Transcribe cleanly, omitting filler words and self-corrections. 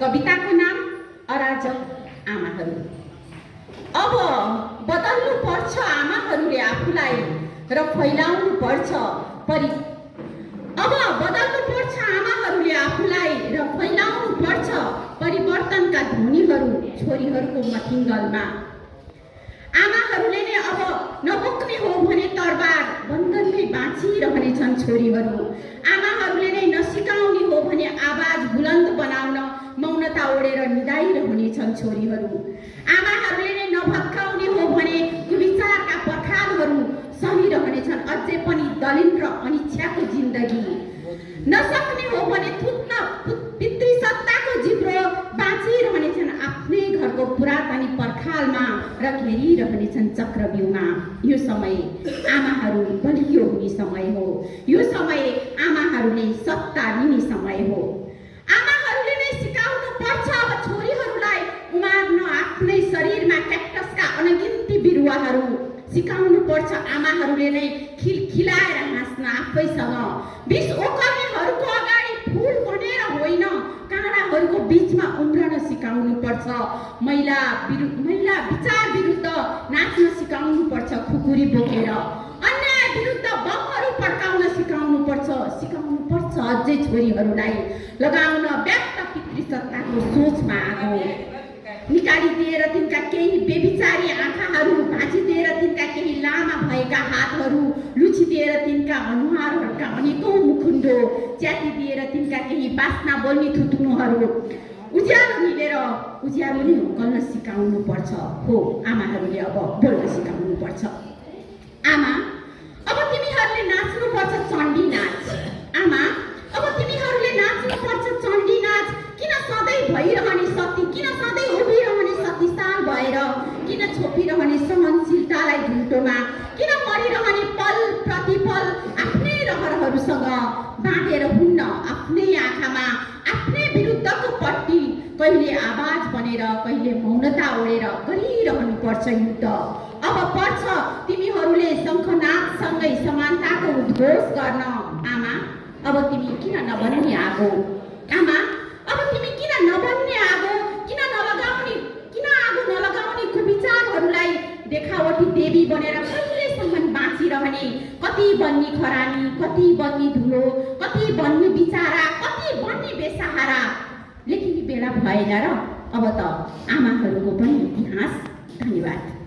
कविताको नाम अराजक आमाहरू। अब बदल्नु पर्छ आमाहरूले आफूलाई र फैलाउनु पर्छ अब बदल्नु पर्छ आमाहरूले आफूलाई र फैलाउनु पर्छ परिवर्तनका ध्वनिहरू छोरीहरूको मथिङ्गलमा। आमाहरूले नै अब नबोक्ने हो भने तरबार बन्धनमै बाँचिरहनेछन् छोरीहरू। आमाहरूले नै नसिकाउने हो भने आवाज बुलन्द बनाउन मौनता ओढेर निदाइरहनेछन् छोरीहरू। आमाहरूले नै नभत्काउने हो भने कुविचारका पर्खालहरू सहिरहनेछन् अझै पनि दलिन र अनिच्छाको जिन्दगी। नसक्ने हो भने थुत्न पितृ सत्ताको जिब्रो बाँचिरहनेछन् आफ्नै घरको पुरातनी पर्खालमा र घेरिरहनेछन् चक्रव्यूहमा। यो समय आमाहरू बलियो हुने समय हो। यो समय आमाहरूले सत्ता लिने समय हो। आमाहरूले नै सिकाउनु पर्छ अब छोरीहरूलाई उमार्न आफ्नै शरीरमा क्याक्टसका अनगिन्ती बिरुवाहरू। सिकाउनु पर्छ आमाहरूले नै खिलखिलाएर हाँस्न आफैसँग। विष ओकर्नेहरूको अगाडि फुल बनेर होइन काँडाहरूको बीचमा उम्रन सिकाउनु पर्छ। महिला विचार विरुद्ध नाच्न सिकाउनु पर्छ खुकुरी बोकेर। अन्याय विरुद्ध बमहरू पड्काउन सिकाउनु पर्छ अझै छोरीहरूलाई लगाउन व्यक्त पितृसत्ताको सोचमा आगो। निकालिदिएर तिनका केही बेविचारी आँखाहरू, भाँचिदिएर तिनका केही लामा भएका हातहरू, लुछिदिएर तिनका अनुहारहरूका अनेकौं मुखुन्डो, च्यातिदिएर तिनका केही बास्ना बोल्ने थुतुनुहरू। उज्यालो मिलेर उज्यालो नै उकल्न सिकाउनु पर्छ। हो आमाहरूले अब बोल्न सिकाउनु पर्छ। आमा अब तिमीहरूले नाच्नु पर्छ चण्डी नाच। आमा अब तिमीहरूले नाच्नु पर्छ चण्डी नाच। किन सधैँ भइरहने सती, किन सधैँ उभिरहने सतीसाल भएर, किन छोपिरहने सहनशीलतालाई घुल्टोमा, किन मरिरहने पल प्रतिपल आफ्नै रहरहरूसँग बाँडेर हुन्न आफ्नै आँखामा आफ्नै विरुद्धको पट्टी। कहिले आवाज बनेर कहिले मौनता ओढेर गरिरहनु पर्छ युद्ध। अब पर्छ तिमीहरूले शङ्खनादसँगै समानताको उद्घोष गर्न। आमा अब तिमी किन नबन्ने आगो। आमा अब तिमी किन नबन्ने आगो, किन आगो नलगाउने कुविचारहरूलाई देखावटी देवी बनेर कहिलेसम्म बाँचिरहने। कति बन्ने खरानी, कति बन्ने धुलो, कति बन्ने बिचारा, कति बन्ने बेसहारा। लेकिन बेला भएन र अब त आमाहरूको पनि इतिहास। धन्यवाद।